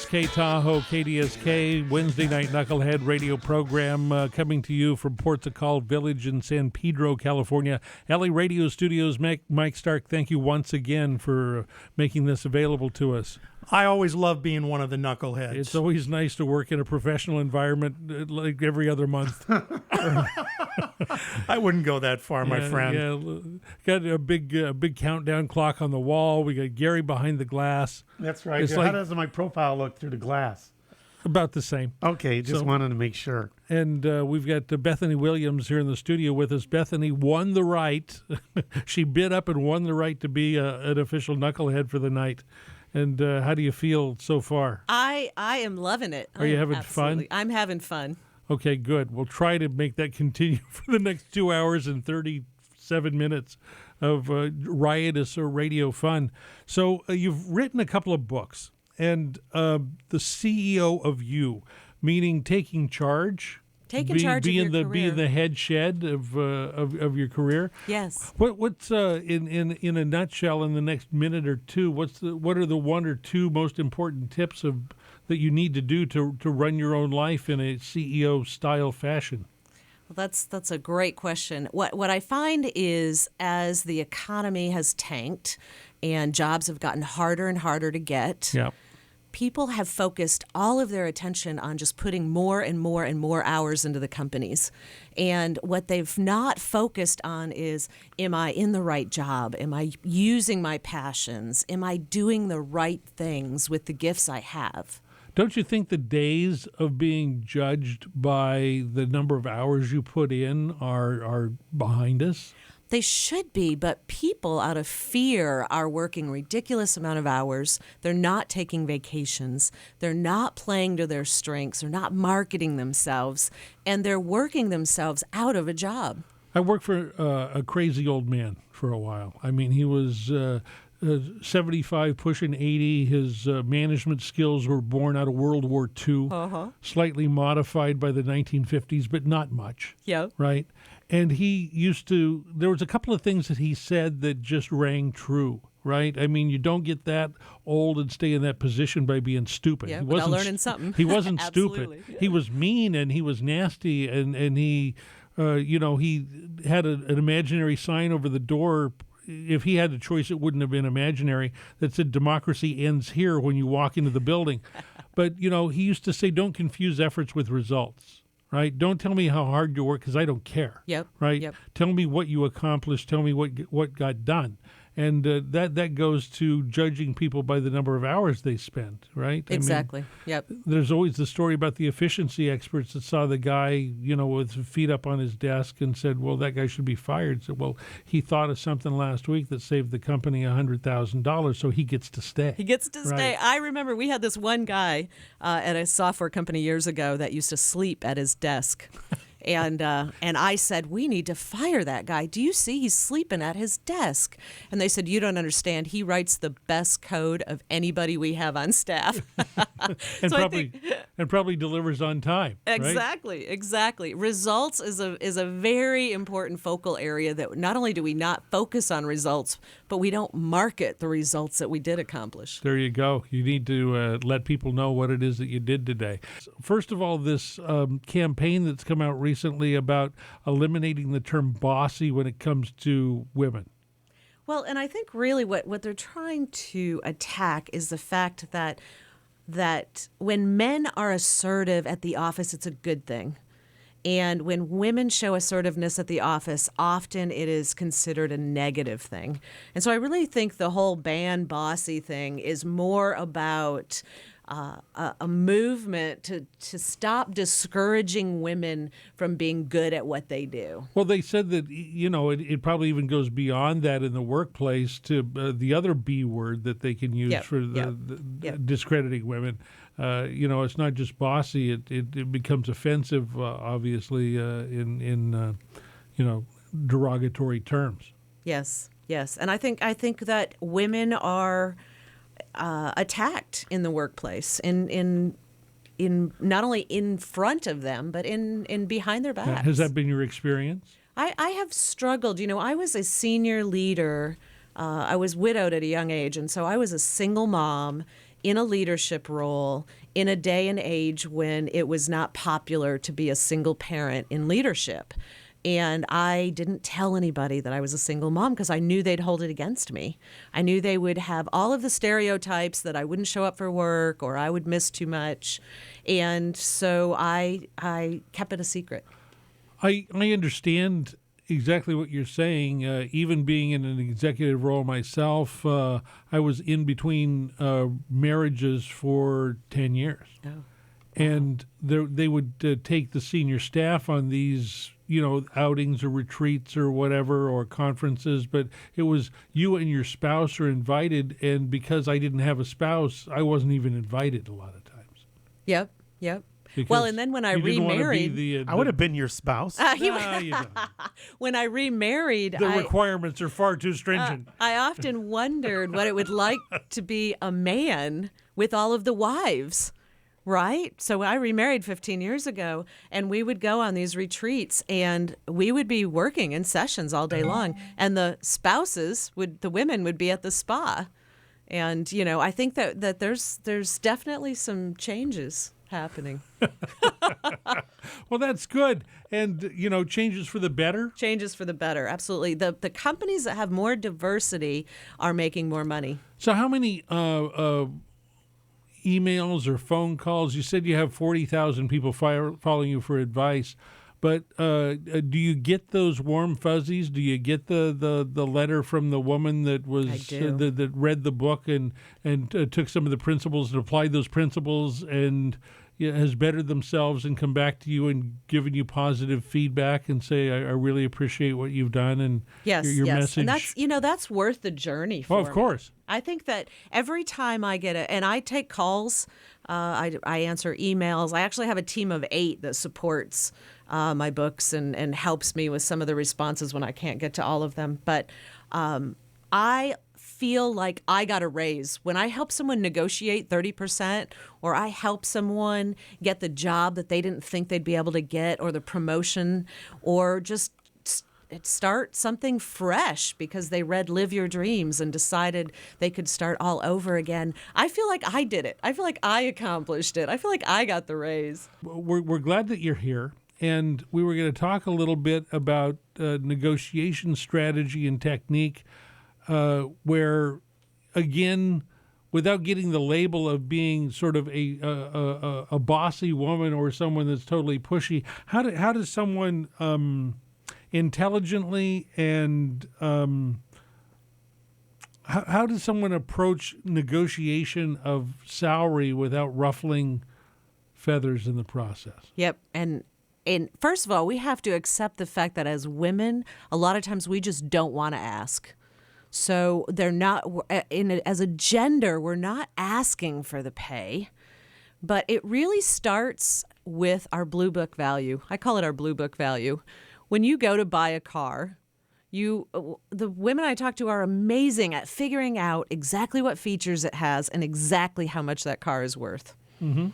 It's K-TAHOE, KDSK, Wednesday night Knucklehead radio program coming to you from Portugal Village in San Pedro, California. LA Radio Studios, Mike Stark, thank you once again for making this available to us. I always love being one of the knuckleheads. It's always nice to work in a professional environment like every other month. I wouldn't go that far, my friend. Yeah, got a big countdown clock on the wall. We got Gary behind the glass. That's right. It's How does my profile look through the glass? About the same. Okay, just wanted to make sure. And we've got Bethany Williams here in the studio with us. Bethany won the right. She bid up and won the right to be an official knucklehead for the night. And how do you feel so far? I am loving it. Are you having fun? I'm having fun. Okay, good. We'll try to make that continue for the next 2 hours and 37 minutes of riotous or radio fun. So you've written a couple of books, and the CEO of you, meaning taking charge. Taking charge of your career. Being the head shed of your career. Yes. What's in a nutshell in the next minute or two? What are the one or two most important tips that you need to do to run your own life in a CEO style fashion? Well, that's a great question. What I find is as the economy has tanked and jobs have gotten harder and harder to get. Yeah. People have focused all of their attention on just putting more and more and more hours into the companies. And what they've not focused on is, am I in the right job? Am I using my passions? Am I doing the right things with the gifts I have? Don't you think the days of being judged by the number of hours you put in are behind us? They should be, but people out of fear are working ridiculous amount of hours. They're not taking vacations. They're not playing to their strengths. They're not marketing themselves, and they're working themselves out of a job. I worked for a crazy old man for a while. I mean, he was 75, pushing 80. His management skills were born out of World War II, slightly modified by the 1950s, but not much. Yeah. Right? And there was a couple of things that he said that just rang true, right? I mean, you don't get that old and stay in that position by being stupid. Yeah, without learning something. He wasn't Absolutely. stupid. He was mean and he was nasty, and he, he had an imaginary sign over the door. If he had a choice, it wouldn't have been imaginary, that said democracy ends here when you walk into the building. But, he used to say, don't confuse efforts with results. Right? Don't tell me how hard you work because I don't care. Yep. Right? Yep. Tell me what you accomplished. Tell me what got done. And that goes to judging people by the number of hours they spend, right? Exactly. I mean, yep. There's always the story about the efficiency experts that saw the guy, with his feet up on his desk and said, well, that guy should be fired. So, well, he thought of something last week that saved the company $100,000, so he gets to stay. He gets to stay. I remember we had this one guy at a software company years ago that used to sleep at his desk. And I said, we need to fire that guy. Do you see he's sleeping at his desk? And they said, you don't understand. He writes the best code of anybody we have on staff. and probably delivers on time. Exactly, right? Exactly. Results is a very important focal area that not only do we not focus on results, but we don't market the results that we did accomplish. There you go. You need to let people know what it is that you did today. First of all, this campaign that's come out recently about eliminating the term bossy when it comes to women. Well, and I think really what they're trying to attack is the fact that when men are assertive at the office, it's a good thing. And when women show assertiveness at the office, often it is considered a negative thing. And so I really think the whole ban bossy thing is more about a movement to stop discouraging women from being good at what they do. Well, they said that, it probably even goes beyond that in the workplace to the other B word that they can use for discrediting women. It's not just bossy. It becomes offensive, obviously, in derogatory terms. Yes. And I think that women are attacked in the workplace, in not only in front of them, but in behind their backs. Has that been your experience? I have struggled. I was a senior leader. I was widowed at a young age, and so I was a single mom in a leadership role in a day and age when it was not popular to be a single parent in leadership. And I didn't tell anybody that I was a single mom because I knew they'd hold it against me. I knew they would have all of the stereotypes that I wouldn't show up for work or I would miss too much. And so I kept it a secret. I understand exactly what you're saying. Even being in an executive role myself, I was in between marriages for 10 years. Oh. And they would take the senior staff on these, outings or retreats or whatever, or conferences. But it was you and your spouse are invited. And because I didn't have a spouse, I wasn't even invited a lot of times. Yep. Well, and then when I remarried, I would have been your spouse. You don't. When I remarried, The requirements are far too stringent. I often wondered what it would like to be a man with all of the wives. Right? So I remarried 15 years ago, and we would go on these retreats, and we would be working in sessions all day long, and the women would be at the spa. And, I think that there's definitely some changes happening. Well, that's good. And, changes for the better? Changes for the better, absolutely. The companies that have more diversity are making more money. So how many emails or phone calls? You said you have 40,000 people following you for advice, but do you get those warm fuzzies? Do you get the letter from the woman that was that read the book and took some of the principles and applied those principles and has bettered themselves and come back to you and given you positive feedback and say, I really appreciate what you've done and your message? And that's worth the journey for me. Of course. I think that every time I get and I take calls, I answer emails. I actually have a team of 8 that supports my books and helps me with some of the responses when I can't get to all of them. But I feel like I got a raise when I help someone negotiate 30%, or I help someone get the job that they didn't think they'd be able to get, or the promotion, or just start something fresh because they read Live Your Dreams and decided they could start all over again. I feel like I did it. I feel like I accomplished it. I feel like I got the raise. We're glad that you're here. And we were going to talk a little bit about negotiation strategy and technique, where, again, without getting the label of being sort of a bossy woman or someone that's totally pushy, how does someone intelligently and how does someone approach negotiation of salary without ruffling feathers in the process? Yep. And first of all, we have to accept the fact that as women, a lot of times we just don't want to ask. So they're not, as a gender, we're not asking for the pay, but it really starts with our blue book value. I call it our blue book value. When you go to buy a car, the women I talk to are amazing at figuring out exactly what features it has and exactly how much that car is worth. Mm-hmm.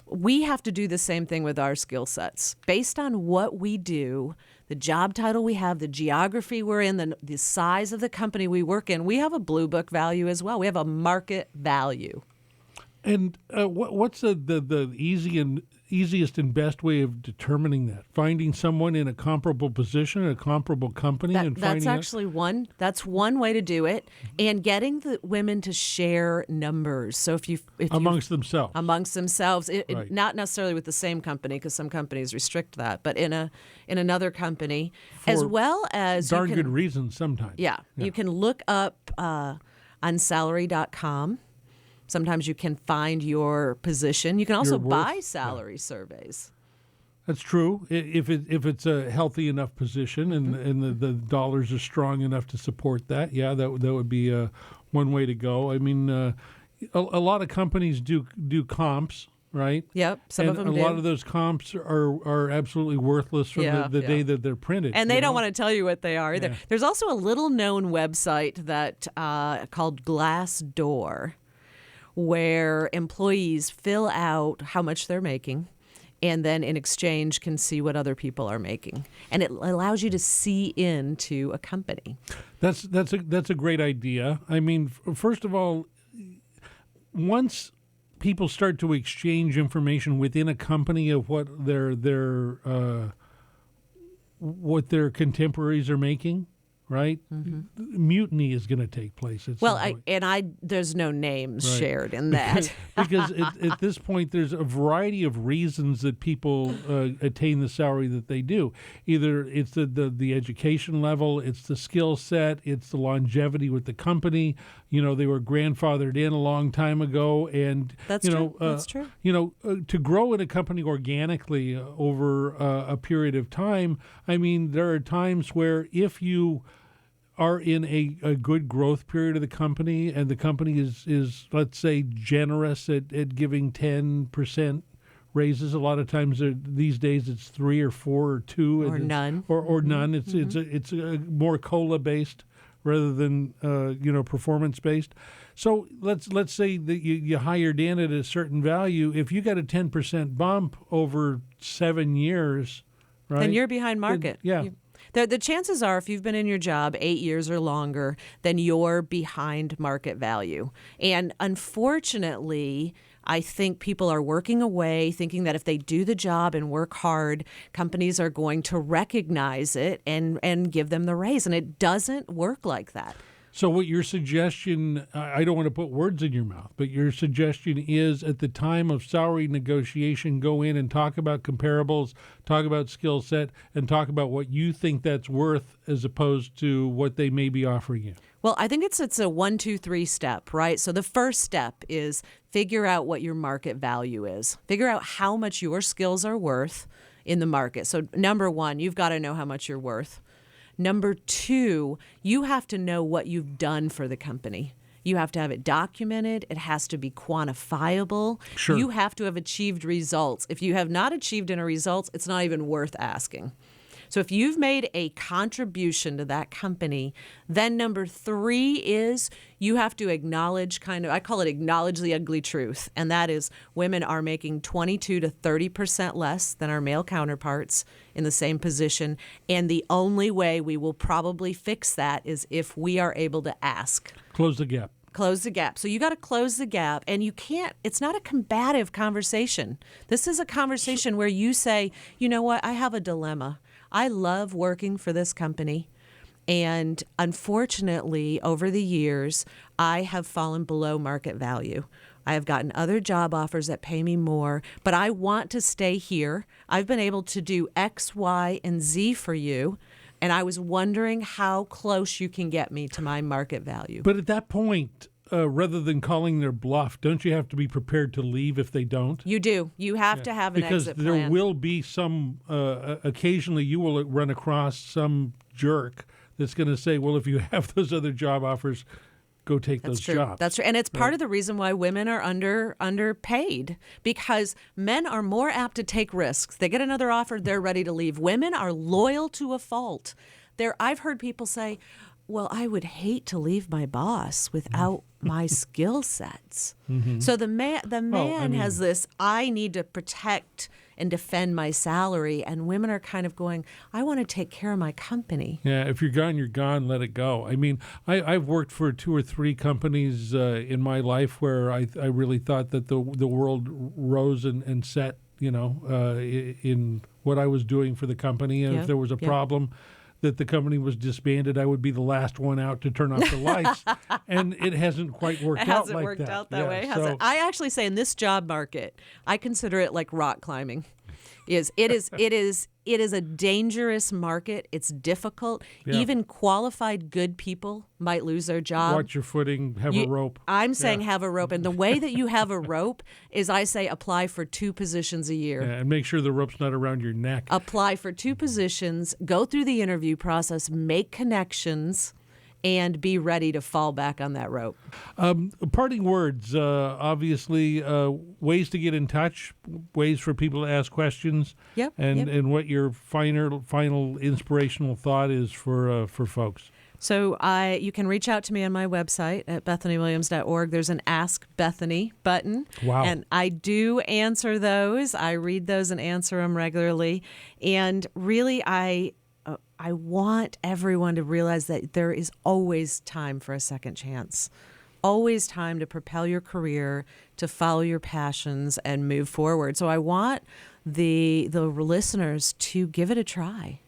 We have to do the same thing with our skill sets. Based on what we do, the job title we have, the geography we're in, the size of the company we work in, we have a blue book value as well. We have a market value. And what's the easiest and best way of determining that? Finding someone in a comparable position, a comparable company, that's actually one way to do it, and getting the women to share numbers. So if amongst themselves, right. Not necessarily with the same company, because some companies restrict that, but in another company, for as well as darn good reasons sometimes. Yeah, you can look up on salary.com. Sometimes you can find your position. You can also buy salary surveys. That's true. If it's a healthy enough position and the dollars are strong enough to support that, that would be one way to go. I mean, a lot of companies do comps, right? Yep, some of them do. A lot of those comps are absolutely worthless from the day that they're printed. And they don't want to tell you what they are either. Yeah. There's also a little-known website that called Glassdoor, where employees fill out how much they're making and then in exchange can see what other people are making. And it allows you to see into a company. That's a great idea. I mean, first of all, once people start to exchange information within a company of what their contemporaries are making, right? Mutiny is going to take place. There's no names Right. shared in that. Because at this point, there's a variety of reasons that people attain the salary that they do. Either it's the education level, it's the skill set, it's the longevity with the company. They were grandfathered in a long time ago, and That's true. That's true. To grow in a company organically over a period of time. I mean, there are times where if you are in a good growth period of the company, and the company is let's say generous at giving 10% raises. A lot of times these days it's 3 or 4 or 2 Or none. or none. It's a more COLA based rather than performance based. So let's say that you hired in at a certain value. If you got a 10% bump over 7 years, right? Then you're behind market. Yeah. The chances are, if you've been in your job 8 years or longer, then you're behind market value. And unfortunately, I think people are working away, thinking that if they do the job and work hard, companies are going to recognize it and give them the raise. And it doesn't work like that. So what your suggestion, I don't want to put words in your mouth, but your suggestion is at the time of salary negotiation, go in and talk about comparables, talk about skill set, and talk about what you think that's worth as opposed to what they may be offering you. Well, I think it's a 1, 2, 3 step, right? So the first step is figure out what your market value is. Figure out how much your skills are worth in the market. So number one, you've got to know how much you're worth. Number two, you have to know what you've done for the company. You have to have it documented. It has to be quantifiable. Sure. You have to have achieved results. If you have not achieved any results, it's not even worth asking. So if you've made a contribution to that company, then number three is you have to acknowledge I call it acknowledge the ugly truth. And that is women are making 22 to 30% less than our male counterparts in the same position. And the only way we will probably fix that is if we are able to ask. Close the gap. Close the gap. So you got to close the gap, and it's not a combative conversation. This is a conversation where you say, you know what, I have a dilemma. I love working for this company, and unfortunately, over the years, I have fallen below market value. I have gotten other job offers that pay me more, but I want to stay here. I've been able to do X, Y, and Z for you, and I was wondering how close you can get me to my market value. But at that point, rather than calling their bluff, don't you have to be prepared to leave if they don't? You do. You have to have an exit plan. Because there will be some, occasionally you will run across some jerk that's going to say, well, if you have those other job offers, go take those jobs. That's true. And it's part of the reason why women are underpaid, because men are more apt to take risks. They get another offer, they're ready to leave. Women are loyal to a fault. I've heard people say, well, I would hate to leave my boss without my skill sets. Mm-hmm. So the man has this, I need to protect and defend my salary, and women are kind of going, I want to take care of my company. Yeah, if you're gone, you're gone. Let it go. I mean, I've worked for 2 or 3 companies in my life where I really thought that the world rose and set, in what I was doing for the company. And if there was a problem that the company was disbanded, I would be the last one out to turn off the lights. And it hasn't quite worked out like that. It hasn't worked out that way, has it? I actually say in this job market, I consider it like rock climbing. It is a dangerous market. It's difficult. Yeah. Even qualified good people might lose their job. Watch your footing, have a rope. I'm saying have a rope. And the way that you have a rope is I say apply for 2 positions a year. Yeah, and make sure the rope's not around your neck. Apply for 2 positions, go through the interview process, make connections, and be ready to fall back on that rope. Parting words, obviously, ways to get in touch, ways for people to ask questions, and what your final inspirational thought is for folks. So you can reach out to me on my website at bethanywilliams.org. There's an Ask Bethany button. Wow. And I do answer those. I read those and answer them regularly. And really, I want everyone to realize that there is always time for a second chance. always time to propel your career, to follow your passions, and move forward. So I want the listeners to give it a try.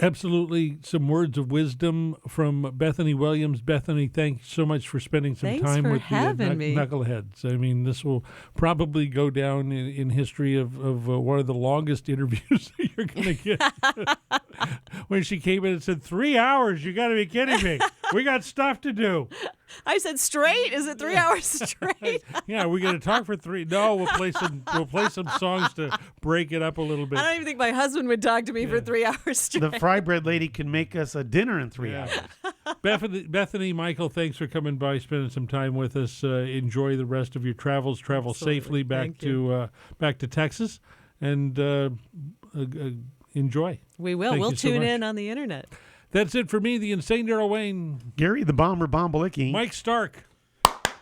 Absolutely, some words of wisdom from Bethany Williams. Bethany, thanks so much for spending some Thanks time for with having me. Knuckleheads. I mean, this will probably go down in history of one of the longest interviews that you're going to get. When she came in and said, 3 hours, you got to be kidding me. We got stuff to do. I said straight? Is it 3 hours straight? Yeah, we're going to talk for 3. No, we'll play some songs to break it up a little bit. I don't even think my husband would talk to me for 3 hours straight. The fry bread lady can make us a dinner in 3 hours. Bethany, Michael, thanks for coming by, spending some time with us. Enjoy the rest of your travels. Travel Absolutely. safely back to Texas, and enjoy. We will. Thank We'll you so tune much. in on the internet. That's it for me, the insane Darrell Wayne, Gary the Bomber Bombalicki. Mike Stark,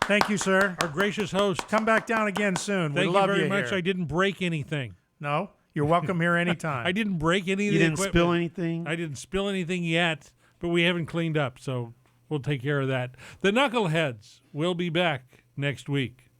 Thank you, sir. our gracious host. Come back down again soon. Thank we you love very much. Here. I didn't break anything. No, you're welcome here anytime. I didn't break any of You the didn't equipment. spill anything? I didn't spill anything yet, but we haven't cleaned up, so we'll take care of that. The Knuckleheads will be back next week.